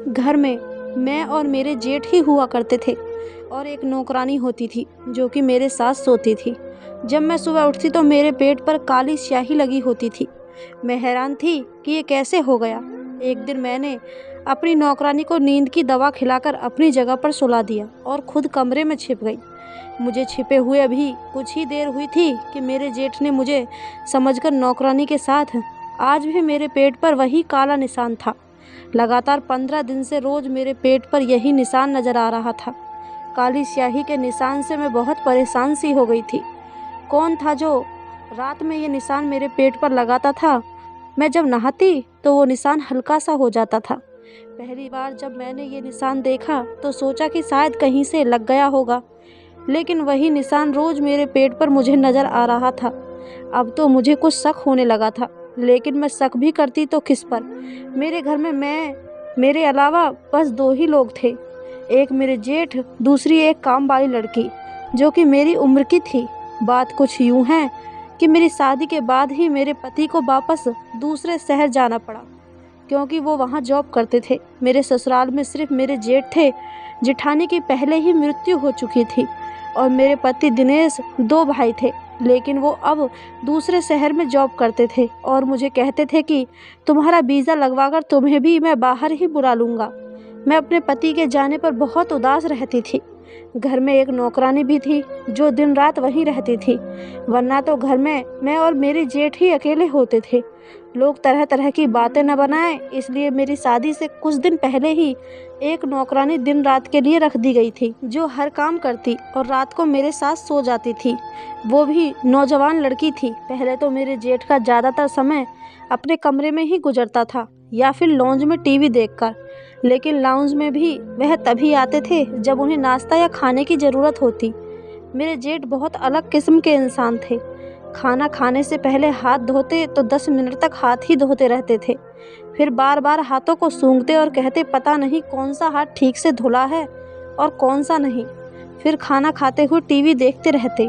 घर में मैं और मेरे जेठ ही हुआ करते थे और एक नौकरानी होती थी जो कि मेरे साथ सोती थी। जब मैं सुबह उठती तो मेरे पेट पर काली स्याही लगी होती थी। मैं हैरान थी कि ये कैसे हो गया। एक दिन मैंने अपनी नौकरानी को नींद की दवा खिलाकर अपनी जगह पर सुला दिया और खुद कमरे में छिप गई। मुझे छिपे हुए अभी कुछ ही देर हुई थी कि मेरे जेठ ने मुझे समझकर नौकरानी के साथ आज भी मेरे पेट पर वही काला निशान था। लगातार 15 दिन से रोज मेरे पेट पर यही निशान नजर आ रहा था। काली स्याही के निशान से मैं बहुत परेशान सी हो गई थी। कौन था जो रात में ये निशान मेरे पेट पर लगाता था? मैं जब नहाती तो वो निशान हल्का सा हो जाता था। पहली बार जब मैंने ये निशान देखा तो सोचा कि शायद कहीं से लग गया होगा, लेकिन वही निशान रोज मेरे पेट पर मुझे नजर आ रहा था। अब तो मुझे कुछ शक होने लगा था, लेकिन मैं शक भी करती तो किस पर। मेरे घर में मेरे अलावा बस दो ही लोग थे, एक मेरे जेठ, दूसरी एक काम वाली लड़की जो कि मेरी उम्र की थी। बात कुछ यूं है कि मेरी शादी के बाद ही मेरे पति को वापस दूसरे शहर जाना पड़ा, क्योंकि वो वहाँ जॉब करते थे। मेरे ससुराल में सिर्फ मेरे जेठ थे। जेठानी की पहले ही मृत्यु हो चुकी थी और मेरे पति दिनेश दो भाई थे, लेकिन वो अब दूसरे शहर में जॉब करते थे और मुझे कहते थे कि तुम्हारा वीज़ा लगवाकर तुम्हें भी मैं बाहर ही बुला लूँगा। मैं अपने पति के जाने पर बहुत उदास रहती थी। घर में एक नौकरानी भी थी जो दिन रात वहीं रहती थी, वरना तो घर में मैं और मेरे जेठ ही अकेले होते थे। लोग तरह तरह की बातें न बनाएं, इसलिए मेरी शादी से कुछ दिन पहले ही एक नौकरानी दिन रात के लिए रख दी गई थी, जो हर काम करती और रात को मेरे साथ सो जाती थी। वो भी नौजवान लड़की थी। पहले तो मेरे जेठ का ज़्यादातर समय अपने कमरे में ही गुजरता था या फिर लॉन्ज में टीवी देखकर, लेकिन लाउंज में भी वह तभी आते थे जब उन्हें नाश्ता या खाने की ज़रूरत होती। मेरे जेठ बहुत अलग किस्म के इंसान थे। खाना खाने से पहले हाथ धोते तो 10 मिनट तक हाथ ही धोते रहते थे, फिर बार बार हाथों को सूंघते और कहते पता नहीं कौन सा हाथ ठीक से धुला है और कौन सा नहीं। फिर खाना खाते हुए टीवी देखते रहते।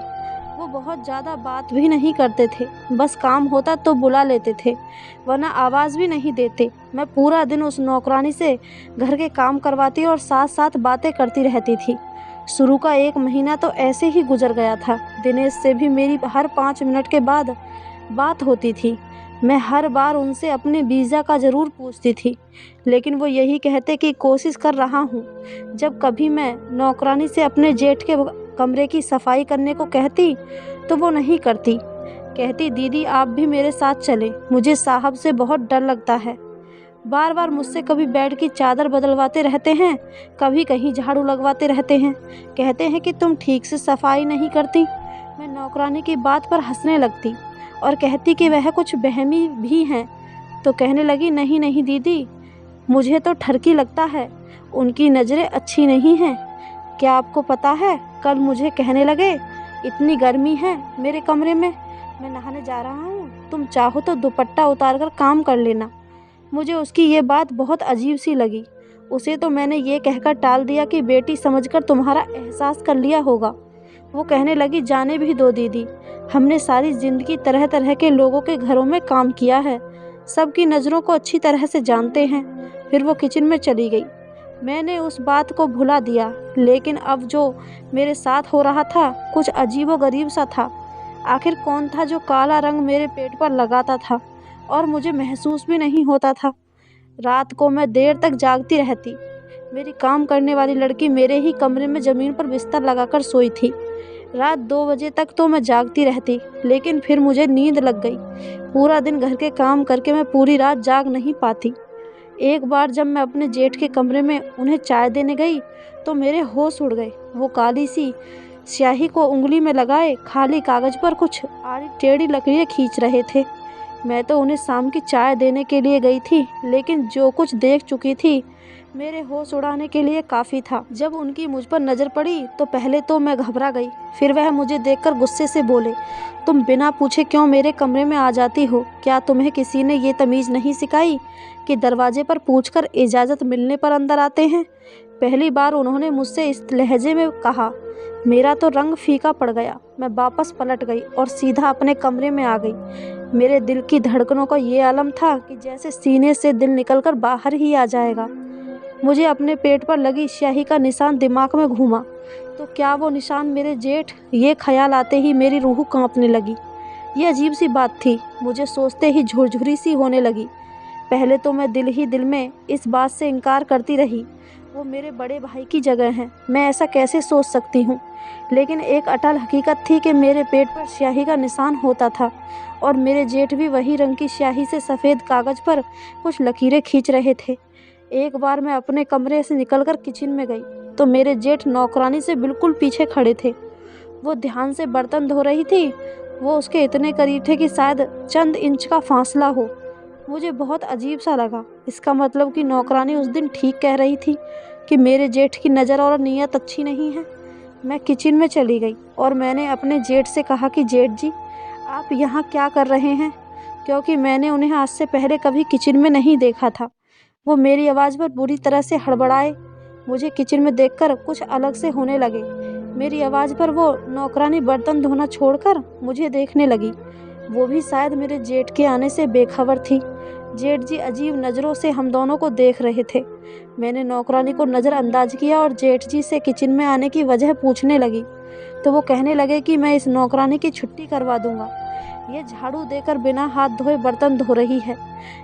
वो बहुत ज़्यादा बात भी नहीं करते थे, बस काम होता तो बुला लेते थे, वरना आवाज़ भी नहीं देते। मैं पूरा दिन उस नौकरानी से घर के काम करवाती और साथ साथ बातें करती रहती थी। शुरू का 1 महीना तो ऐसे ही गुजर गया था। दिनेश से भी मेरी हर 5 मिनट के बाद बात होती थी। मैं हर बार उनसे अपने वीज़ा का ज़रूर पूछती थी, लेकिन वो यही कहते कि कोशिश कर रहा हूँ। जब कभी मैं नौकरानी से अपने जेठ के कमरे की सफाई करने को कहती तो वो नहीं करती। कहती दीदी आप भी मेरे साथ चलें, मुझे साहब से बहुत डर लगता है। बार बार मुझसे कभी बेड की चादर बदलवाते रहते हैं, कभी कहीं झाड़ू लगवाते रहते हैं। कहते हैं कि तुम ठीक से सफाई नहीं करती। मैं नौकरानी की बात पर हंसने लगती और कहती कि वह कुछ बहमी भी हैं। तो कहने लगी नहीं नहीं दीदी, मुझे तो ठरकी लगता है, उनकी नज़रें अच्छी नहीं हैं। क्या आपको पता है, कल मुझे कहने लगे इतनी गर्मी है मेरे कमरे में, मैं नहाने जा रहा हूँ, तुम चाहो तो दुपट्टा उतार कर काम कर लेना। मुझे उसकी ये बात बहुत अजीब सी लगी। उसे तो मैंने ये कहकर टाल दिया कि बेटी समझकर तुम्हारा एहसास कर लिया होगा। वो कहने लगी जाने भी दो दीदी, हमने सारी ज़िंदगी तरह तरह के लोगों के घरों में काम किया है, सबकी नज़रों को अच्छी तरह से जानते हैं। फिर वो किचन में चली गई। मैंने उस बात को भुला दिया, लेकिन अब जो मेरे साथ हो रहा था कुछ अजीबोगरीब सा था। आखिर कौन था जो काला रंग मेरे पेट पर लगाता था और मुझे महसूस भी नहीं होता था। रात को मैं देर तक जागती रहती। मेरी काम करने वाली लड़की मेरे ही कमरे में ज़मीन पर बिस्तर लगाकर सोई थी। रात 2 बजे तक तो मैं जागती रहती, लेकिन फिर मुझे नींद लग गई। पूरा दिन घर के काम करके मैं पूरी रात जाग नहीं पाती। एक बार जब मैं अपने जेठ के कमरे में उन्हें चाय देने गई तो मेरे होश उड़ गए। वो काली सी स्याही को उंगली में लगाए खाली कागज़ पर कुछ आड़ी टेढ़ी लकीरें खींच रहे थे। मैं तो उन्हें शाम की चाय देने के लिए गई थी, लेकिन जो कुछ देख चुकी थी मेरे होश उड़ाने के लिए काफ़ी था। जब उनकी मुझ पर नज़र पड़ी तो पहले तो मैं घबरा गई, फिर वह मुझे देखकर गुस्से से बोले तुम बिना पूछे क्यों मेरे कमरे में आ जाती हो? क्या तुम्हें किसी ने ये तमीज़ नहीं सिखाई कि दरवाजे पर पूछकर इजाज़त मिलने पर अंदर आते हैं? पहली बार उन्होंने मुझसे इस लहजे में कहा। मेरा तो रंग फीका पड़ गया। मैं वापस पलट गई और सीधा अपने कमरे में आ गई। मेरे दिल की धड़कनों का ये आलम था कि जैसे सीने से दिल निकलकर बाहर ही आ जाएगा। मुझे अपने पेट पर लगी स्याही का निशान दिमाग में घूमा। तो क्या वो निशान मेरे जेठ? ये ख्याल आते ही मेरी रूह कांपने लगी। ये अजीब सी बात थी, मुझे सोचते ही झुरझुरी सी होने लगी। पहले तो मैं दिल ही दिल में इस बात से इनकार करती रही, वो मेरे बड़े भाई की जगह हैं, मैं ऐसा कैसे सोच सकती हूँ। लेकिन एक अटल हकीकत थी कि मेरे पेट पर स्याही का निशान होता था और मेरे जेठ भी वही रंग की स्याही से सफ़ेद कागज़ पर कुछ लकीरें खींच रहे थे। एक बार मैं अपने कमरे से निकलकर किचन में गई तो मेरे जेठ नौकरानी से बिल्कुल पीछे खड़े थे। वो ध्यान से बर्तन धो रही थी। वो उसके इतने करीब थे कि शायद चंद इंच का फासला हो। मुझे बहुत अजीब सा लगा। इसका मतलब कि नौकरानी उस दिन ठीक कह रही थी कि मेरे जेठ की नज़र और नीयत अच्छी नहीं है। मैं किचन में चली गई और मैंने अपने जेठ से कहा कि जेठ जी, आप यहाँ क्या कर रहे हैं? क्योंकि मैंने उन्हें आज से पहले कभी किचन में नहीं देखा था। वो मेरी आवाज़ पर बुरी तरह से हड़बड़ाए। मुझे किचन में देखकर कुछ अलग से होने लगे। मेरी आवाज़ पर वो नौकरानी बर्तन धोना छोड़कर मुझे देखने लगी। वो भी शायद मेरे जेठ के आने से बेखबर थी। जेठ जी अजीब नज़रों से हम दोनों को देख रहे थे। मैंने नौकरानी को नज़रअंदाज किया और जेठ जी से किचन में आने की वजह पूछने लगी तो वो कहने लगे कि मैं इस नौकरानी की छुट्टी करवा दूंगा। ये झाड़ू देकर बिना हाथ धोए बर्तन धो रही है,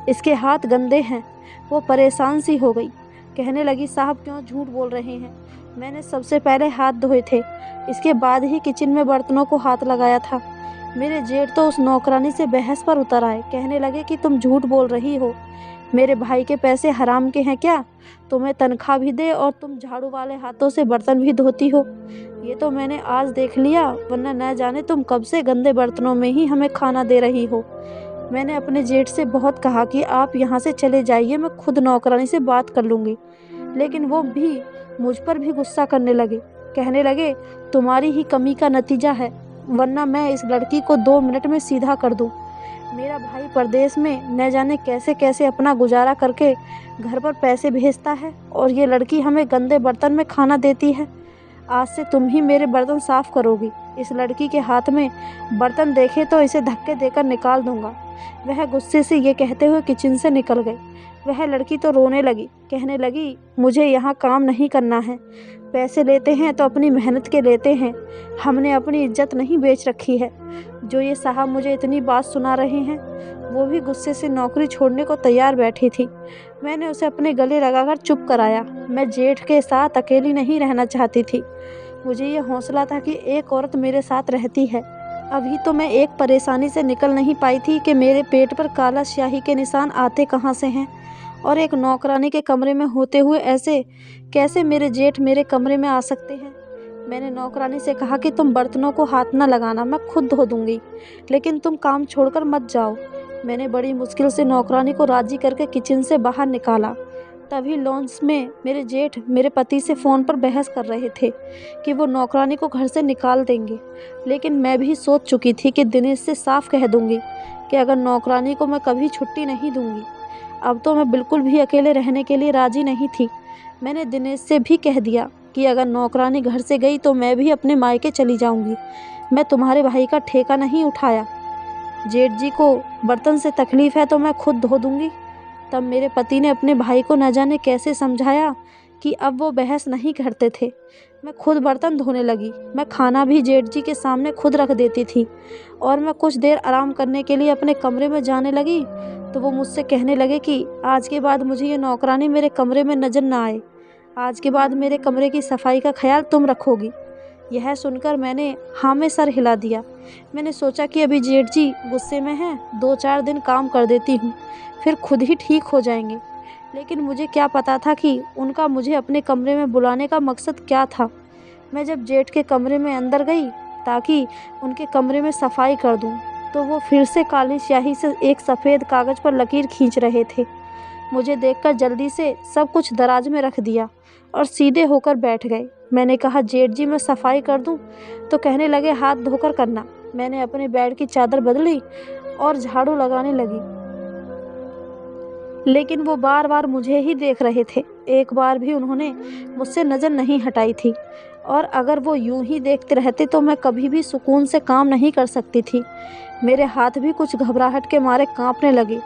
इसके हाथ गंदे हैं। वो परेशान सी हो गई, कहने लगी साहब क्यों झूठ बोल रहे हैं, मैंने सबसे पहले हाथ धोए थे, इसके बाद ही किचन में बर्तनों को हाथ लगाया था। मेरे जेठ तो उस नौकरानी से बहस पर उतर आए, कहने लगे कि तुम झूठ बोल रही हो, मेरे भाई के पैसे हराम के हैं क्या? तुम्हें तनख्वाह भी दे और तुम झाड़ू वाले हाथों से बर्तन भी धोती हो। ये तो मैंने आज देख लिया, वरना न जाने तुम कब से गंदे बर्तनों में ही हमें खाना दे रही हो। मैंने अपने जेठ से बहुत कहा कि आप यहाँ से चले जाइए, मैं खुद नौकरानी से बात कर लूँगी, लेकिन वो भी मुझ पर भी गुस्सा करने लगे। कहने लगे तुम्हारी ही कमी का नतीजा है, वरना मैं इस लड़की को 2 मिनट में सीधा कर दूँ। मेरा भाई परदेश में न जाने कैसे कैसे अपना गुजारा करके घर पर पैसे भेजता है और ये लड़की हमें गंदे बर्तन में खाना देती है। आज से तुम ही मेरे बर्तन साफ़ करोगी। इस लड़की के हाथ में बर्तन देखे तो इसे धक्के देकर निकाल दूंगा। वह गुस्से से ये कहते हुए किचन से निकल गई। वह लड़की तो रोने लगी, कहने लगी मुझे यहाँ काम नहीं करना है, पैसे लेते हैं तो अपनी मेहनत के लेते हैं, हमने अपनी इज्जत नहीं बेच रखी है। जो ये साहब मुझे इतनी बात सुना रहे हैं, वो भी गुस्से से नौकरी छोड़ने को तैयार बैठी थी। मैंने उसे अपने गले लगाकर चुप कराया। मैं जेठ के साथ अकेली नहीं रहना चाहती थी। मुझे ये हौसला था कि एक औरत मेरे साथ रहती है। अभी तो मैं एक परेशानी से निकल नहीं पाई थी कि मेरे पेट पर काला स्याही के निशान आते कहाँ से हैं, और एक नौकरानी के कमरे में होते हुए ऐसे कैसे मेरे जेठ मेरे कमरे में आ सकते हैं। मैंने नौकरानी से कहा कि तुम बर्तनों को हाथ न लगाना, मैं खुद धो दूंगी, लेकिन तुम काम छोड़कर मत जाओ। मैंने बड़ी मुश्किल से नौकरानी को राजी करके किचन से बाहर निकाला। तभी लॉन्च में मेरे जेठ मेरे पति से फ़ोन पर बहस कर रहे थे कि वो नौकरानी को घर से निकाल देंगे, लेकिन मैं भी सोच चुकी थी कि दिनेश से साफ कह दूंगी कि अगर नौकरानी को मैं कभी छुट्टी नहीं दूंगी। अब तो मैं बिल्कुल भी अकेले रहने के लिए राज़ी नहीं थी। मैंने दिनेश से भी कह दिया कि अगर नौकरानी घर से गई तो मैं भी अपने मायके चली जाऊंगी। मैं तुम्हारे भाई का ठेका नहीं उठाया। जेठ जी को बर्तन से तकलीफ़ है तो मैं खुद धो दूंगी। तब मेरे पति ने अपने भाई को न जाने कैसे समझाया कि अब वो बहस नहीं करते थे। मैं खुद बर्तन धोने लगी। मैं खाना भी जेठ जी के सामने खुद रख देती थी और मैं कुछ देर आराम करने के लिए अपने कमरे में जाने लगी तो वो मुझसे कहने लगे कि आज के बाद मुझे ये नौकरानी मेरे कमरे में नज़र ना आए। आज के बाद मेरे कमरे की सफाई का ख्याल तुम रखोगी। यह सुनकर मैंने हाँ में सर हिला दिया। मैंने सोचा कि अभी जेठ जी गुस्से में हैं, 2-4 दिन काम कर देती हूँ, फिर खुद ही ठीक हो जाएंगे। लेकिन मुझे क्या पता था कि उनका मुझे अपने कमरे में बुलाने का मकसद क्या था। मैं जब जेठ के कमरे में अंदर गई ताकि उनके कमरे में सफाई कर दूं, तो वो फिर से काली स्याही से एक सफ़ेद कागज़ पर लकीर खींच रहे थे। मुझे देखकर जल्दी से सब कुछ दराज में रख दिया और सीधे होकर बैठ गए। मैंने कहा जेठ जी मैं सफाई कर दूं, तो कहने लगे हाथ धोकर करना। मैंने अपने बेड की चादर बदली और झाड़ू लगाने लगी। लेकिन वो बार बार मुझे ही देख रहे थे। एक बार भी उन्होंने मुझसे नज़र नहीं हटाई थी, और अगर वो यूं ही देखते रहते तो मैं कभी भी सुकून से काम नहीं कर सकती थी। मेरे हाथ भी कुछ घबराहट के मारे कांपने लगे।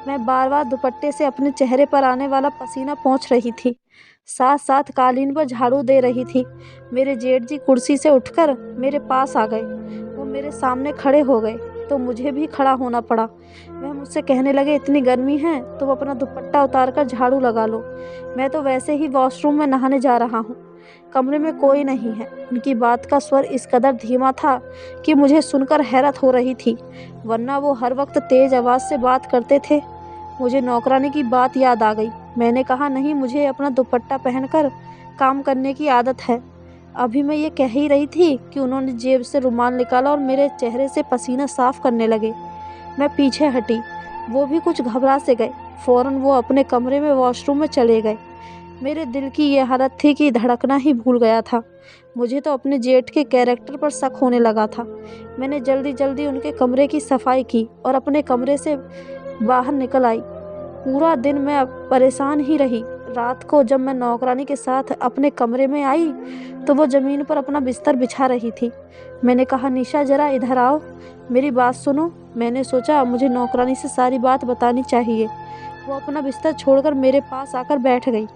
मैं बार बार दुपट्टे से अपने चेहरे पर आने वाला पसीना पोंछ रही थी, साथ साथ कालीन पर झाड़ू दे रही थी। मेरे जेठ जी कुर्सी से उठकर मेरे पास आ गए। वो मेरे सामने खड़े हो गए तो मुझे भी खड़ा होना पड़ा। वह मुझसे कहने लगे, इतनी गर्मी है तुम अपना दुपट्टा उतार कर झाड़ू लगा लो, मैं तो वैसे ही वॉशरूम में नहाने जा रहा हूँ, कमरे में कोई नहीं है। उनकी बात का स्वर इस कदर धीमा था कि मुझे सुनकर हैरत हो रही थी, वरना वो हर वक्त तेज आवाज़ से बात करते थे। मुझे नौकरानी की बात याद आ गई। मैंने कहा, नहीं, मुझे अपना दुपट्टा पहनकर काम करने की आदत है। अभी मैं ये कह ही रही थी कि उन्होंने जेब से रुमाल निकाला और मेरे चेहरे से पसीना साफ करने लगे। मैं पीछे हटी। वो भी कुछ घबरा से गए। फ़ौरन वो अपने कमरे में वॉशरूम में चले गए। मेरे दिल की ये हालत थी कि धड़कना ही भूल गया था। मुझे तो अपने जेठ के कैरेक्टर पर शक होने लगा था। मैंने जल्दी जल्दी उनके कमरे की सफाई की और अपने कमरे से बाहर निकल आई। पूरा दिन मैं अब परेशान ही रही। रात को जब मैं नौकरानी के साथ अपने कमरे में आई तो वो ज़मीन पर अपना बिस्तर बिछा रही थी। मैंने कहा, निशा ज़रा इधर आओ, मेरी बात सुनो। मैंने सोचा मुझे नौकरानी से सारी बात बतानी चाहिए। वो अपना बिस्तर छोड़कर मेरे पास आकर बैठ गई।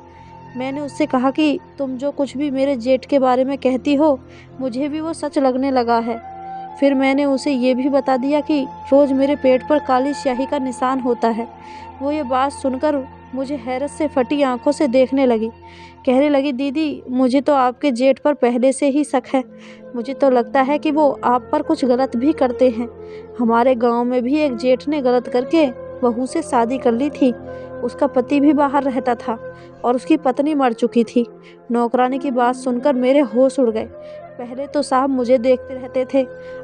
मैंने उससे कहा कि तुम जो कुछ भी मेरे जेठ के बारे में कहती हो, मुझे भी वो सच लगने लगा है। फिर मैंने उसे ये भी बता दिया कि रोज़ मेरे पेट पर काली स्याही का निशान होता है। वो ये बात सुनकर मुझे हैरत से फटी आंखों से देखने लगी। कहने लगी, दीदी, मुझे तो आपके जेठ पर पहले से ही शक है। मुझे तो लगता है कि वो आप पर कुछ गलत भी करते हैं। हमारे गांव में भी एक जेठ ने गलत करके बहू से शादी कर ली थी। उसका पति भी बाहर रहता था और उसकी पत्नी मर चुकी थी। नौकरानी की बात सुनकर मेरे होश उड़ गए। पहले तो साहब मुझे देखते रहते थे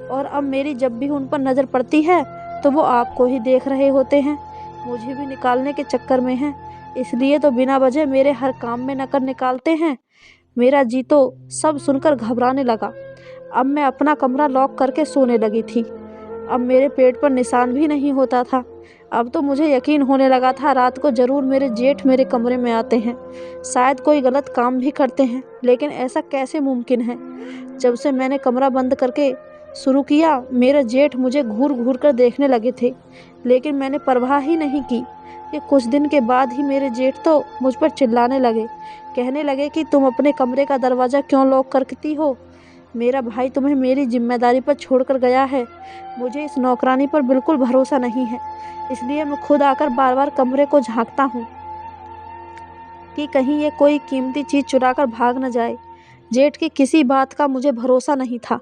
और अब मेरी जब भी उन पर नज़र पड़ती है तो वो आपको ही देख रहे होते हैं। मुझे भी निकालने के चक्कर में हैं, इसलिए तो बिना वजह मेरे हर काम में नकर निकालते हैं। मेरा जी तो सब सुनकर घबराने लगा। अब मैं अपना कमरा लॉक करके सोने लगी थी। अब मेरे पेट पर निशान भी नहीं होता था। अब तो मुझे यकीन होने लगा था रात को ज़रूर मेरे जेठ मेरे कमरे में आते हैं, शायद कोई गलत काम भी करते हैं। लेकिन ऐसा कैसे मुमकिन है? जब से मैंने कमरा बंद करके शुरू किया, मेरे जेठ मुझे घूर घूर कर देखने लगे थे, लेकिन मैंने परवाह ही नहीं की। कि कुछ दिन के बाद ही मेरे जेठ तो मुझ पर चिल्लाने लगे। कहने लगे कि तुम अपने कमरे का दरवाज़ा क्यों लॉक करती हो? मेरा भाई तुम्हें मेरी जिम्मेदारी पर छोड़कर गया है। मुझे इस नौकरानी पर बिल्कुल भरोसा नहीं है, इसलिए मैं खुद आकर बार बार कमरे को झांकता हूँ कि कहीं ये कोई कीमती चीज़ चुरा कर भाग न जाए। जेठ की किसी बात का मुझे भरोसा नहीं था।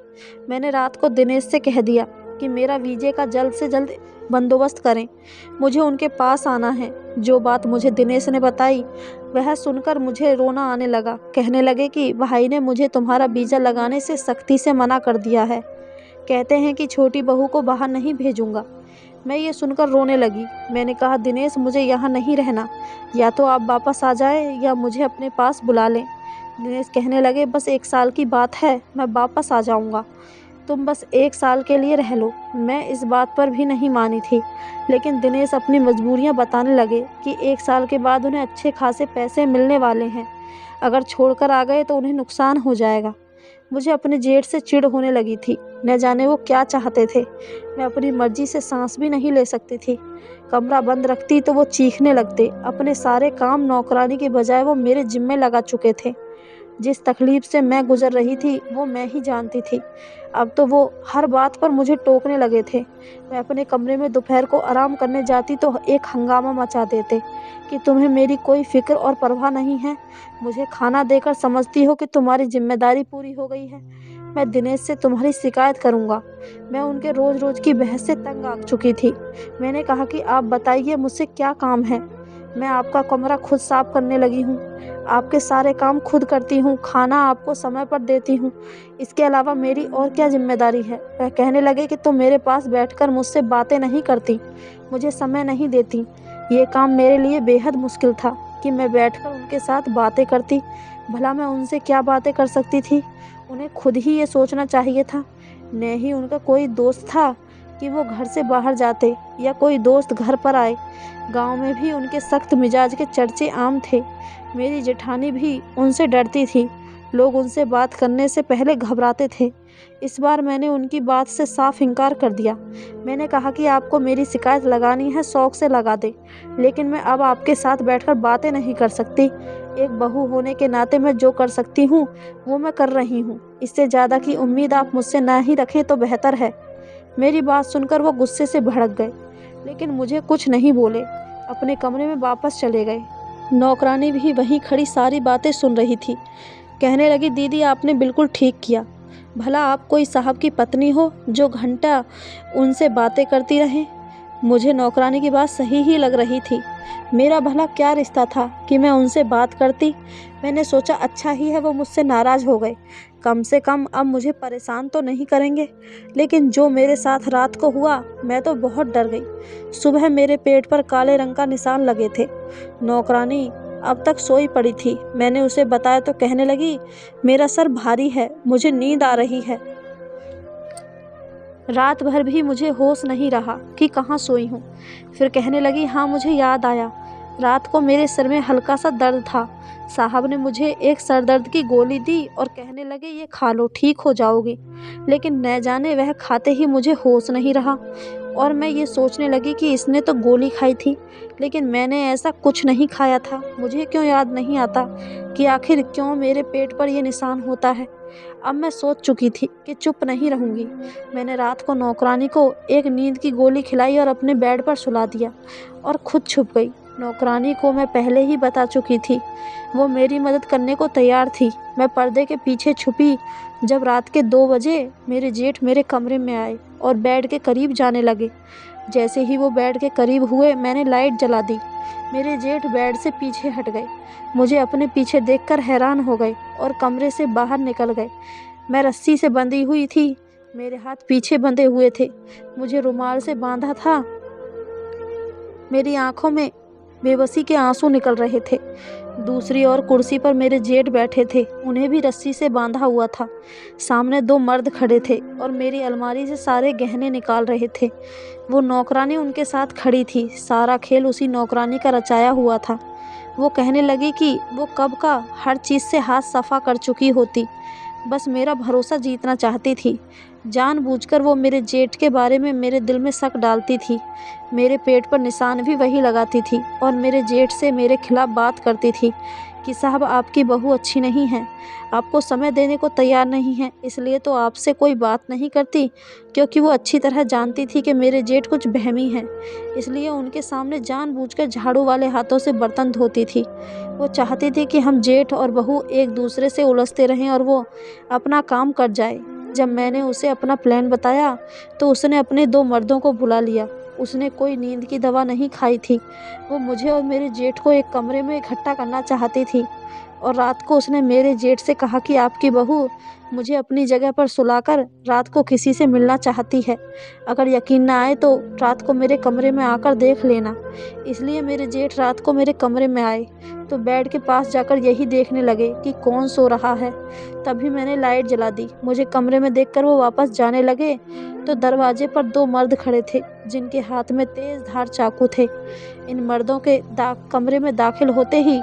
मैंने रात को दिनेश से कह दिया कि मेरा वीजे का जल्द से जल्द बंदोबस्त करें, मुझे उनके पास आना है। जो बात मुझे दिनेश ने बताई वह सुनकर मुझे रोना आने लगा। कहने लगे कि भाई ने मुझे तुम्हारा वीज़ा लगाने से सख्ती से मना कर दिया है। कहते हैं कि छोटी बहू को बाहर नहीं भेजूंगा। मैं ये सुनकर रोने लगी। मैंने कहा, दिनेश, मुझे यहाँ नहीं रहना, या तो आप वापस आ जाएं या मुझे अपने पास बुला लें। दिनेश कहने लगे, बस 1 साल की बात है, मैं वापस आ जाऊँगा, तुम बस 1 साल के लिए रह लो। मैं इस बात पर भी नहीं मानी थी, लेकिन दिनेश अपनी मजबूरियाँ बताने लगे कि 1 साल के बाद उन्हें अच्छे खासे पैसे मिलने वाले हैं। अगर छोड़कर आ गए तो उन्हें नुकसान हो जाएगा। मुझे अपने जेठ से चिढ़ होने लगी थी। न जाने वो क्या चाहते थे। मैं अपनी मर्जी से सांस भी नहीं ले सकती थी। कमरा बंद रखती तो वो चीखने लगते। अपने सारे काम नौकरानी के बजाय वो मेरे जिम्मे लगा चुके थे। जिस तकलीफ से मैं गुजर रही थी वो मैं ही जानती थी। अब तो वो हर बात पर मुझे टोकने लगे थे। मैं अपने कमरे में दोपहर को आराम करने जाती तो एक हंगामा मचा देते कि तुम्हें मेरी कोई फिक्र और परवाह नहीं है। मुझे खाना देकर समझती हो कि तुम्हारी जिम्मेदारी पूरी हो गई है। मैं दिनेश से तुम्हारी शिकायत करूंगा। मैं उनके रोज़ रोज़ की बहस से तंग आ चुकी थी। मैंने कहा कि आप बताइए, मुझसे क्या काम है? मैं आपका कमरा खुद साफ करने लगी हूँ, आपके सारे काम खुद करती हूँ, खाना आपको समय पर देती हूँ। इसके अलावा मेरी और क्या जिम्मेदारी है? वह कहने लगे कि तुम मेरे पास बैठकर मुझसे बातें नहीं करती, मुझे समय नहीं देती। ये काम मेरे लिए बेहद मुश्किल था कि मैं बैठकर उनके साथ बातें करती। भला मैं उनसे क्या बातें कर सकती थी? उन्हें खुद ही ये सोचना चाहिए था। न ही उनका कोई दोस्त था कि वो घर से बाहर जाते या कोई दोस्त घर पर आए। गांव में भी उनके सख्त मिजाज के चर्चे आम थे। मेरी जेठानी भी उनसे डरती थी। लोग उनसे बात करने से पहले घबराते थे। इस बार मैंने उनकी बात से साफ इनकार कर दिया। मैंने कहा कि आपको मेरी शिकायत लगानी है, शौक से लगा दें, लेकिन मैं अब आपके साथ बैठकर बातें नहीं कर सकती। एक बहू होने के नाते मैं जो कर सकती हूँ वो मैं कर रही हूँ। इससे ज़्यादा की उम्मीद आप मुझसे ना ही रखें तो बेहतर है। मेरी बात सुनकर वो गुस्से से भड़क गए, लेकिन मुझे कुछ नहीं बोले, अपने कमरे में वापस चले गए। नौकरानी भी वहीं खड़ी सारी बातें सुन रही थी। कहने लगी, दीदी आपने बिल्कुल ठीक किया। भला आप कोई साहब की पत्नी हो जो घंटा उनसे बातें करती रहें। मुझे नौकरानी की बात सही ही लग रही थी। मेरा भला क्या रिश्ता था कि मैं उनसे बात करती। मैंने सोचा अच्छा ही है वो मुझसे नाराज़ हो गए, कम से कम अब मुझे परेशान तो नहीं करेंगे। लेकिन जो मेरे साथ रात को हुआ, मैं तो बहुत डर गई। सुबह मेरे पेट पर काले रंग का निशान लगे थे। नौकरानी अब तक सोई पड़ी थी। मैंने उसे बताया तो कहने लगी, मेरा सर भारी है, मुझे नींद आ रही है। रात भर भी मुझे होश नहीं रहा कि कहाँ सोई हूँ। फिर कहने लगी, हाँ मुझे याद आया, रात को मेरे सर में हल्का सा दर्द था। साहब ने मुझे एक सर दर्द की गोली दी और कहने लगे, ये खा लो, ठीक हो जाओगी। लेकिन न जाने वह खाते ही मुझे होश नहीं रहा और मैं ये सोचने लगी कि इसने तो गोली खाई थी, लेकिन मैंने ऐसा कुछ नहीं खाया था। मुझे क्यों याद नहीं आता कि आखिर क्यों मेरे पेट पर यह निशान होता है। अब मैं सोच चुकी थी कि चुप नहीं रहूँगी। मैंने रात को नौकरानी को एक नींद की गोली खिलाई और अपने बेड पर सुला दिया और खुद छुप गई। नौकरानी को मैं पहले ही बता चुकी थी, वो मेरी मदद करने को तैयार थी। मैं पर्दे के पीछे छुपी। जब रात के 2 बजे मेरे जेठ मेरे कमरे में आए और बेड के करीब जाने लगे। जैसे ही वो बेड के करीब हुए, मैंने लाइट जला दी। मेरे जेठ बेड से पीछे हट गए, मुझे अपने पीछे देखकर हैरान हो गए और कमरे से बाहर निकल गए। मैं रस्सी से बंधी हुई थी, मेरे हाथ पीछे बंधे हुए थे, मुझे रुमाल से बांधा था। मेरी आंखों में बेबसी के आंसू निकल रहे थे। दूसरी ओर कुर्सी पर मेरे जेठ बैठे थे, उन्हें भी रस्सी से बांधा हुआ था। सामने 2 मर्द खड़े थे और मेरी अलमारी से सारे गहने निकाल रहे थे। वो नौकरानी उनके साथ खड़ी थी। सारा खेल उसी नौकरानी का रचाया हुआ था। वो कहने लगी कि वो कब का हर चीज़ से हाथ सफ़ा कर चुकी होती, बस मेरा भरोसा जीतना चाहती थी। जानबूझकर वो मेरे जेठ के बारे में मेरे दिल में शक डालती थी। मेरे पेट पर निशान भी वही लगाती थी और मेरे जेठ से मेरे खिलाफ बात करती थी कि साहब आपकी बहू अच्छी नहीं है, आपको समय देने को तैयार नहीं है, इसलिए तो आपसे कोई बात नहीं करती। क्योंकि वो अच्छी तरह जानती थी कि मेरे जेठ कुछ बहमी हैं, इसलिए उनके सामने जानबूझकर झाड़ू वाले हाथों से बर्तन धोती थी। वो चाहती थी कि हम जेठ और बहू एक दूसरे से उलझते रहें और वो अपना काम कर जाए। जब मैंने उसे अपना प्लान बताया तो उसने अपने 2 मर्दों को बुला लिया। उसने कोई नींद की दवा नहीं खाई थी। वो मुझे और मेरे जेठ को एक कमरे में इकट्ठा करना चाहती थी और रात को उसने मेरे जेठ से कहा कि आपकी बहू मुझे अपनी जगह पर सुलाकर रात को किसी से मिलना चाहती है। अगर यकीन ना आए तो रात को मेरे कमरे में आकर देख लेना। इसलिए मेरे जेठ रात को मेरे कमरे में आए तो बेड के पास जाकर यही देखने लगे कि कौन सो रहा है। तभी मैंने लाइट जला दी। मुझे कमरे में देखकर वो वापस जाने लगे तो दरवाजे पर 2 मर्द खड़े थे जिनके हाथ में तेज धार चाकू थे। इन मर्दों के कमरे में दाखिल होते ही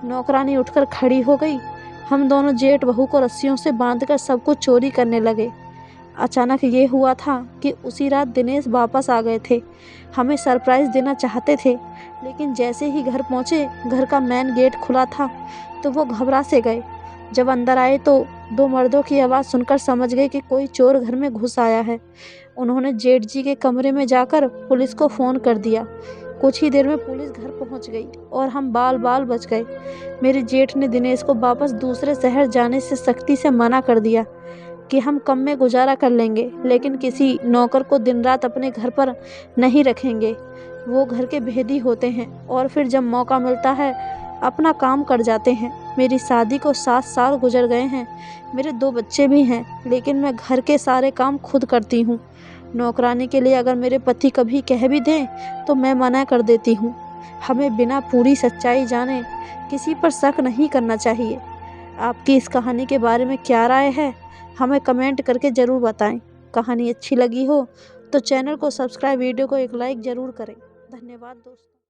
नौकरानी उठकर खड़ी हो गई। हम दोनों जेठ बहू को रस्सियों से बांधकर सब कुछ चोरी करने लगे। अचानक ये हुआ था कि उसी रात दिनेश वापस आ गए थे। हमें सरप्राइज़ देना चाहते थे, लेकिन जैसे ही घर पहुँचे, घर का मेन गेट खुला था तो वो घबरा से गए। जब अंदर आए तो 2 मर्दों की आवाज़ सुनकर समझ गए कि कोई चोर घर में घुस आया है। उन्होंने जेठ जी के कमरे में जाकर पुलिस को फ़ोन कर दिया। कुछ ही देर में पुलिस घर पहुंच गई और हम बाल बाल बच गए। मेरे जेठ ने दिनेश को वापस दूसरे शहर जाने से सख्ती से मना कर दिया कि हम कम में गुजारा कर लेंगे, लेकिन किसी नौकर को दिन रात अपने घर पर नहीं रखेंगे। वो घर के भेदी होते हैं और फिर जब मौका मिलता है अपना काम कर जाते हैं। मेरी शादी को 7 साल गुजर गए हैं, मेरे 2 बच्चे भी हैं, लेकिन मैं घर के सारे काम खुद करती हूँ। नौकरानी के लिए अगर मेरे पति कभी कह भी दें तो मैं मना कर देती हूँ। हमें बिना पूरी सच्चाई जाने किसी पर शक नहीं करना चाहिए। आपकी इस कहानी के बारे में क्या राय है, हमें कमेंट करके ज़रूर बताएं। कहानी अच्छी लगी हो तो चैनल को सब्सक्राइब, वीडियो को एक लाइक ज़रूर करें। धन्यवाद दोस्तों।